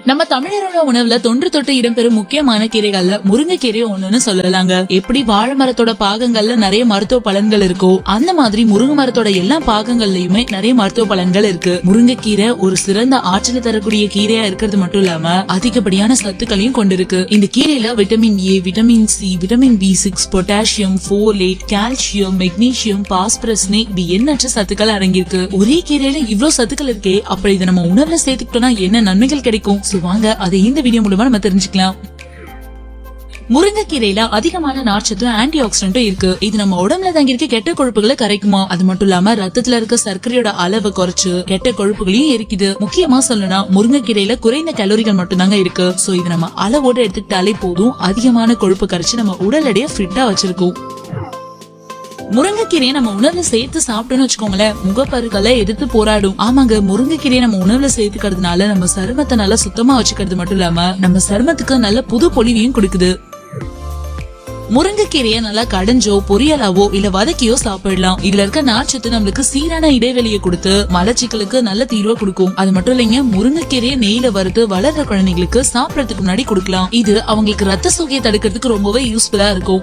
நம்ம தமிழரோட உணவுல தொன்று தொட்டு இடம்பெறும் முக்கியமான கீரைகள்ல முருங்கைக்கீரை ஒண்ணுன்னு சொல்லலாங்க. எப்படி வாழை மரத்தோட பாகங்கள்ல நிறைய மருத்துவ பலன்கள் இருக்கோ அந்த மாதிரி முருங்கை மரத்தோட எல்லா பாகங்கள்லயுமே நிறைய மருத்துவ பலன்கள் இருக்கு. முருங்கைக்கீரை ஒரு சிறந்த ஆற்றலை தரக்கூடிய கீரையா இருக்கிறது மட்டும் இல்லாம அதிகப்படியான சத்துக்களையும் கொண்டிருக்கு. இந்த கீரையில vitamin A, vitamin C, vitamin B6, potassium, folate, calcium, magnesium, phosphorus இப்படி எண்ணற்ற சத்துக்கள் அடங்கியிருக்கு. ஒரே கீரையில இவ்வளவு சத்துக்கள் இருக்கே, அப்ப இதை நம்ம உணவுல சேர்த்துக்கிட்டோம்னா என்ன நன்மைகள் கிடைக்கும்? வாங்க அதை இந்த வீடியோ மூலமா நம்ம தெரிஞ்சுக்கலாம். முருங்கைக்கீரையில அதிகமான நார்ச்சத்து, ஆன்டி ஆக்சிடென்ட்டும் இருக்கு. இது நம்ம உடம்புல தங்கி இருக்க கெட்ட கொழுப்புகளை கரைக்குமா, அது மட்டும் இல்லாம ரத்தத்துல இருக்க சர்க்கரையோட அளவை குறைச்சு கெட்ட கொழுப்புகளையும் எரிக்குது. முக்கியமா சொல்லணும்னா முருங்கைக்கீரையில குறைந்த கலோரிகள் மட்டும்தாங்க இருக்கு. சோ இது நம்ம அளவோட எடுத்துக்கிட்டாலே போதும், அதிகமான கொழுப்பு கரைச்சு நம்ம உடல் எடைய ஃபிட்டா வச்சிருக்கோம். முருங்கைக்கீரையை நம்ம உணவுல சேர்த்து சாப்பிட்டோம்னு வச்சுக்கோங்களேன், முகப்பருக்களை எதிர்த்து போராடும். ஆமாங்க, முருங்கைக்கீரையை நம்ம உணவுல சேர்த்துக்கிறதுனால நம்ம சருமத்தை நல்லா சுத்தமா வச்சுக்கிறது மட்டும் இல்லாம நம்ம சருமத்துக்கு நல்ல புது பொலிவையும் கொடுக்குது. முருங்கைக்கீரையை நல்லா கடைஞ்சோ, பொரியலாவோ இல்ல வதக்கியோ சாப்பிடலாம். இதுல இருக்க நார்ச்சத்து நம்மளுக்கு சீரான இடைவெளியை கொடுத்து மலச்சிக்கலுக்கு நல்ல தீர்வை கொடுக்கும். அது மட்டும் இல்லைங்க, முருங்கைக்கீரையை நெய்ல வறுத்து வளர்ற குழந்தைங்களுக்கு சாப்பிடறதுக்கு முன்னாடி கொடுக்கலாம். இது அவங்களுக்கு ரத்த சோகையை தடுக்கிறதுக்கு ரொம்பவே யூஸ்ஃபுல்லா இருக்கும்.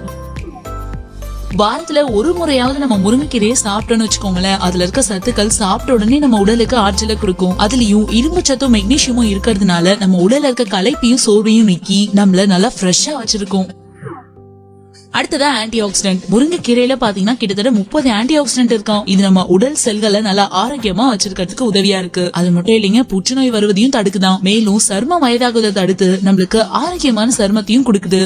வாரத்துல ஒரு முறையாவது நம்ம முருங்கைக்கீரையை சாப்பிட்டோம்னு வச்சுக்கோங்களேன், அதுல இருக்க சத்துக்கள் சாப்பிட்ட உடனே நம்ம உடலுக்கு ஆற்றலை கொடுக்கும். அதுலயும் இரும்பு சத்தும் மெக்னீசியமும் இருக்கிறதுனால நம்ம உடல்ல இருக்க களைப்பையும் சோர்வையும் நீக்கி நம்மள நல்லா ஃப்ரெஷ்ஷா வச்சிருக்கும். அடுத்ததா ஆன்டி ஆக்சிடென்ட். முருங்கைக்கீரையில பாத்தீங்கன்னா கிட்டத்தட்ட 30 ஆன்டி ஆக்சிடென்ட் இருக்கும். இது நம்ம உடல் செல்களை நல்லா ஆரோக்கியமா வச்சிருக்கிறதுக்கு உதவியா இருக்கு. அது மட்டும் இல்லைங்க, புற்றுநோய் வருவதையும் தடுக்குதான். மேலும் சரும வயதாகுவதை தடுத்து நம்மளுக்கு ஆரோக்கியமான சருமத்தையும் கொடுக்குது.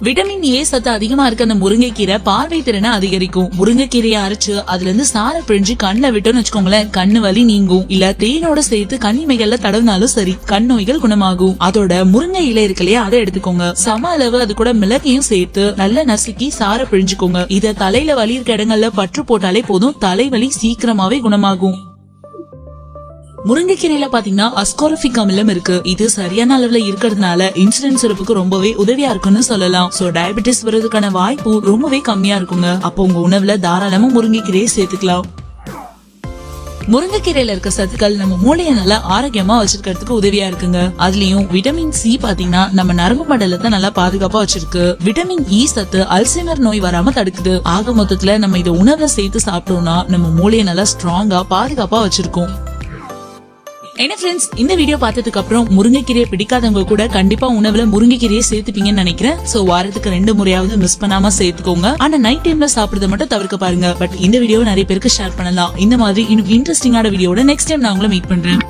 விட்டமின் ஏ சத்து அதிகமா இருக்க அந்த முருங்கைக்கீரை பார்வை திறனை அதிகரிக்கும். முருங்கைக்கீரையை அரைச்சு அதுல இருந்து சாரை பிழிஞ்சு கண்ணுல விட்டோம்னு வச்சுக்கோங்களேன், கண்ணு வலி நீங்கும். இல்ல தேனோட சேர்த்து கண்ணிமைகள்ல தடவினாலும் சரி, கண் நோய்கள் குணமாகும். அதோட முருங்கை இலை இருக்கு இல்லையா, அதை எடுத்துக்கோங்க. சம அளவு அது கூட மிளகையும் சேர்த்து நல்லா நசுக்கி சாரை பிழிஞ்சுக்கோங்க. இத தலையில வலி இருக்க இடங்கள்ல பற்று போட்டாலே போதும், தலைவலி சீக்கிரமாவே குணமாகும். முருங்கைக்கீரையில பாத்தீங்கன்னா அஸ்கார்பிக் அமிலம் இருக்கு. இது சரியான அளவுல இருக்கிறதுனால இன்சுலின் சுரப்புக்கு ரொம்பவே உதவியா இருக்குன்னு சொல்லலாம். சோ டயபெட்டிஸ் வர்றதுக்கான வாய்ப்பு ரொம்பவே கம்மியா இருக்குங்க. அப்போ உங்க உணவுல தாராளமா முருங்கைக்கீரையை சேர்த்துக்கலாம். முருங்கைக்கீரையில இருக்க சத்துக்கள் நம்ம மூளையை நல்லா ஆரோக்கியமா வச்சிருக்கிறதுக்கு உதவியா இருக்குங்க. அதுலயும் விட்டமின் சி பாத்தீங்கன்னா நம்ம நரம்பு மண்டலத்தை நல்லா பாதுகாப்பா வச்சிருக்கு. விட்டமின் இ சத்து அல்சைமர் நோய் வராம தடுக்குது. ஆக மொத்தத்துல நம்ம இதை உணவுல சேர்த்து சாப்பிட்டோம்னா நம்ம மூளையை நல்லா ஸ்ட்ராங்கா பாதுகாப்பா வச்சிருக்கோம். என்ன ஃப்ரெண்ட்ஸ், இந்த வீடியோ பார்த்ததுக்கு அப்புறம் முருங்கைக்கீரையை பிடிக்காதவங்க கூட கண்டிப்பா உணவுல முருங்கைக்கீரையை சேர்த்துப்பீங்கன்னு நினைக்கிறேன். சோ வாரத்துக்கு 2 முறையாவது மிஸ் பண்ணாம சேர்த்துக்கோங்க. ஆனா நைட் டைம்ல சாப்பிடுறத மட்டும் தவிர்க்க பாருங்க. பட் இந்த வீடியோ நிறைய பேருக்கு ஷேர் பண்ணலாம். இந்த மாதிரி இன்னும் இன்ட்ரெஸ்டிங்கான வீடியோட நெக்ஸ்ட் டைம் நான் உங்களை மீட் பண்றேன்.